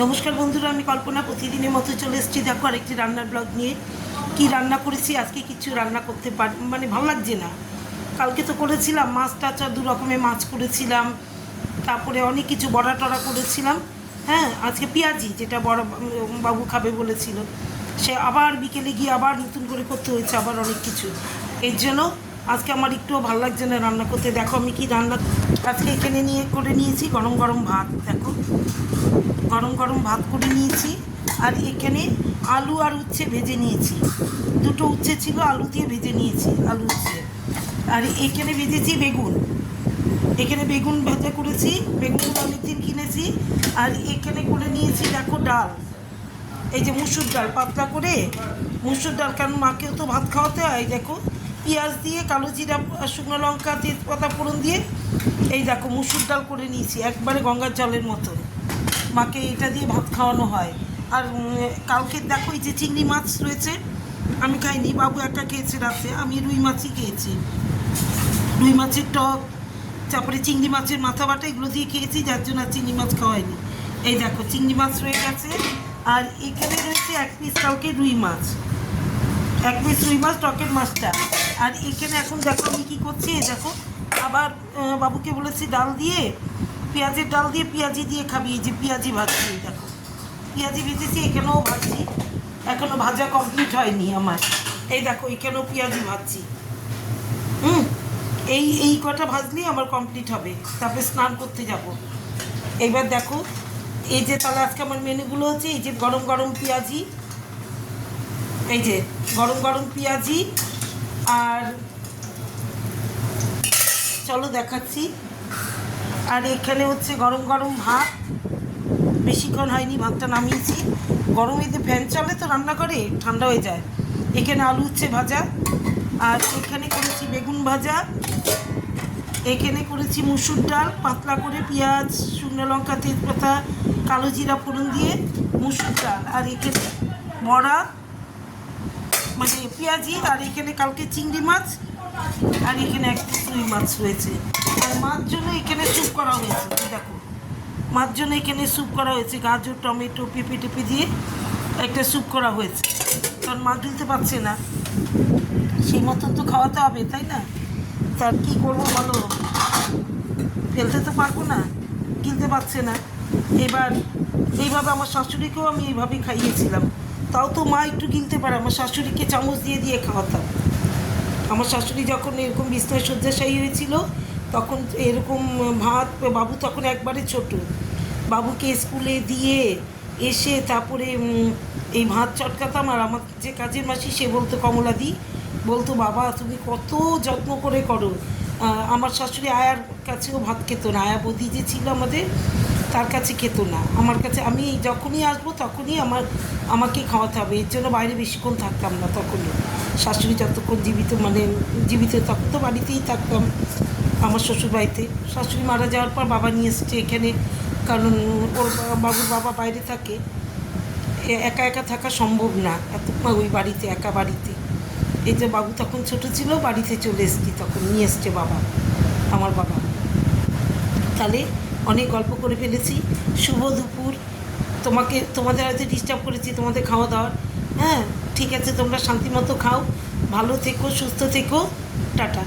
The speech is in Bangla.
নমস্কার বন্ধুরা, আমি কল্পনা প্রতিদিনের মতো চলে এসেছি। দেখো আরেকটি রান্নার ব্লগ নিয়ে। কি রান্না করেছি আজকে, কিছু রান্না করতে ভালো লাগছে না। কালকে তো করেছিলাম মাছ টাছ, দু রকমের মাছ করেছিলাম, তারপরে অনেক কিছু বড়া টড়া করেছিলাম। হ্যাঁ, আজকে পেঁয়াজি, যেটা বড় বাবু খাবে বলেছিল, সে আবার বিকেলে গিয়ে আবার নতুন করে করতে হয়েছে, আবার অনেক কিছু। এর জন্য আজকে আমার একটুও ভালো লাগছে না রান্না করতে। দেখো আমি কি রান্না আজকে এখানে করে নিয়েছি। গরম গরম ভাত, দেখো গরম গরম ভাত করে নিয়েছি। আর এখানে আলু আর উচ্ছে ভেজে নিয়েছি, দুটো উচ্ছে ছিল, আলু দিয়ে ভেজে নিয়েছি, আলু উচ্ছে। আর এখানে ভেজেছি বেগুন, এখানে বেগুন ভাজা করেছি, বেগুনগুলো অনেকদিন কিনেছি। আর এখানে করে নিয়েছি দেখো ডাল, এই যে মুসুর ডাল, পাতলা করে মুসুর ডাল, কারণ মাকেও তো ভাত খাওয়াতে হয়। দেখো পেঁয়াজ দিয়ে, কালো জিরা, শুকনো লঙ্কা, তেজপাতা ফোড়ন দিয়ে এই দেখো মুসুর ডাল করে নিয়েছি, একবারে গঙ্গার জলের মতো। মাকে এটা দিয়ে ভাত খাওয়ানো হয়। আর কালকে দেখো এই যে চিংড়ি মাছ রয়েছে, আমি খাইনি, বাবু একটা খেয়েছে রাতে, আমি রুই মাছই খেয়েছি। রুই মাছের টক, তারপরে চিংড়ি মাছের মাথা বাটা, এগুলো দিয়ে খেয়েছি, যার জন্য আর চিংড়ি মাছ খাওয়াইনি। এই দেখো চিংড়ি মাছ রয়ে গেছে। আর এখানে রয়েছে এক পিস কালকে রুই মাছ, এক পিস রুই মাছ, টকের মাছটা। আর এখানে এখন দেখো আমি কী করছি, দেখো আবার বাবুকে বলেছি ডাল দিয়ে, পেঁয়াজের ডাল দিয়ে পেঁয়াজি দিয়ে খাবি। এই যে পেঁয়াজি ভাজছি, দেখো পেঁয়াজি ভেজেছি, এখানেও ভাজছি, এখনও ভাজা কমপ্লিট হয়নি আমার। এই দেখো এখানেও পেঁয়াজি ভাজছি। এই কটা ভাজলেই আমার কমপ্লিট হবে, তারপরে স্নান করতে যাব। এইবার দেখো এই যে তাহলে আজকে আমার মেনুগুলো হচ্ছে, এই যে গরম গরম পেঁয়াজি, এই যে গরম গরম পেঁয়াজি, আর চলো দেখাচ্ছি। আর এখানে হচ্ছে গরম গরম ভাত, বেশিক্ষণ হয়নি ভাতটা নামিয়েছি। গরমেতে ফ্যান চলে তো রান্না করে, ঠান্ডা হয়ে যায়। এখানে আলু উচ্ছে ভাজা, আর এখানে করেছি বেগুন ভাজা, এখানে করেছি মুসুর ডাল পাতলা করে, পেঁয়াজ, শুকনো লঙ্কা, তেজপাতা, কালো জিরা ফোড়ন দিয়ে মুসুর ডাল। আর এখানে বড়া, মানে পেঁয়াজি। আর এখানে কালকে চিংড়ি মাছ, আর এখানে এক পিস রুই মাছ রয়েছে। আর মাছ জন্য এখানে স্যুপ করা হয়েছে, দেখো মাছ জন্য এখানে স্যুপ করা হয়েছে, গাজর, টমেটো, পেঁপে টেপে দিয়ে একটা স্যুপ করা হয়েছে। কারণ মাছ ঢুলতে পারছে না, সেই মতন তো খাওয়াতে হবে, তাই না? তার কী করবো বলো, ফেলতে তো পারবো না, কিনতে পারছে না। এবার এইভাবে আমার শাশুড়িকেও আমি এইভাবেই খাইয়েছিলাম, তাও তো মা একটু গিলতে পারে, আমার শাশুড়িকে চামচ দিয়ে দিয়ে খাওয়াতাম। আমার শাশুড়ি যখন এরকম বিছনায় শয্যাশায়ী হয়েছিল, তখন এরকম ভাত, বাবু তখন একবারে ছোট, বাবুকে স্কুলে দিয়ে এসে তারপরে এই ভাত চটকাতাম। আর আমার যে কাজের মাসি, সে বলতো, কমলাদি বলতো, বাবা তুমি কত যত্ন করে করো। আমার শাশুড়ি আয়ার কাছেও ভাত খেত না, আয়া বৌদি যে ছিল আমাদের, তার কাছে খেত না, আমার কাছে। আমি যখনই আসবো তখনই আমাকে খাওয়াতে হবে, এর জন্য বাইরে বেশিক্ষণ থাকতাম না তখনই। শাশুড়ি যতক্ষণ জীবিত, মানে জীবিত, তখন তো বাড়িতেই থাকতাম আমার শ্বশুরবাড়িতে। শাশুড়ি মারা যাওয়ার পর বাবা নিয়ে এসছে এখানে, কারণ ওর বাবুর বাবা বাইরে থাকে, একা একা থাকা সম্ভব না এত ওই বাড়িতে, একা বাড়িতে। এই যে বাবু তখন ছোট ছিল, বাড়িতে চলে এসেছি, তখন নিয়ে এসছে বাবা, আমার বাবা। তাহলে অনেক গল্প করে ফেলেছি। শুভ দুপুর, তোমাদের হয়তো ডিস্টার্ব করেছি তোমাদের খাওয়া দাওয়ার। হ্যাঁ ঠিক আছে, তোমরা শান্তি মতো খাও, ভালো থেকো, সুস্থ থেকো, টাটা।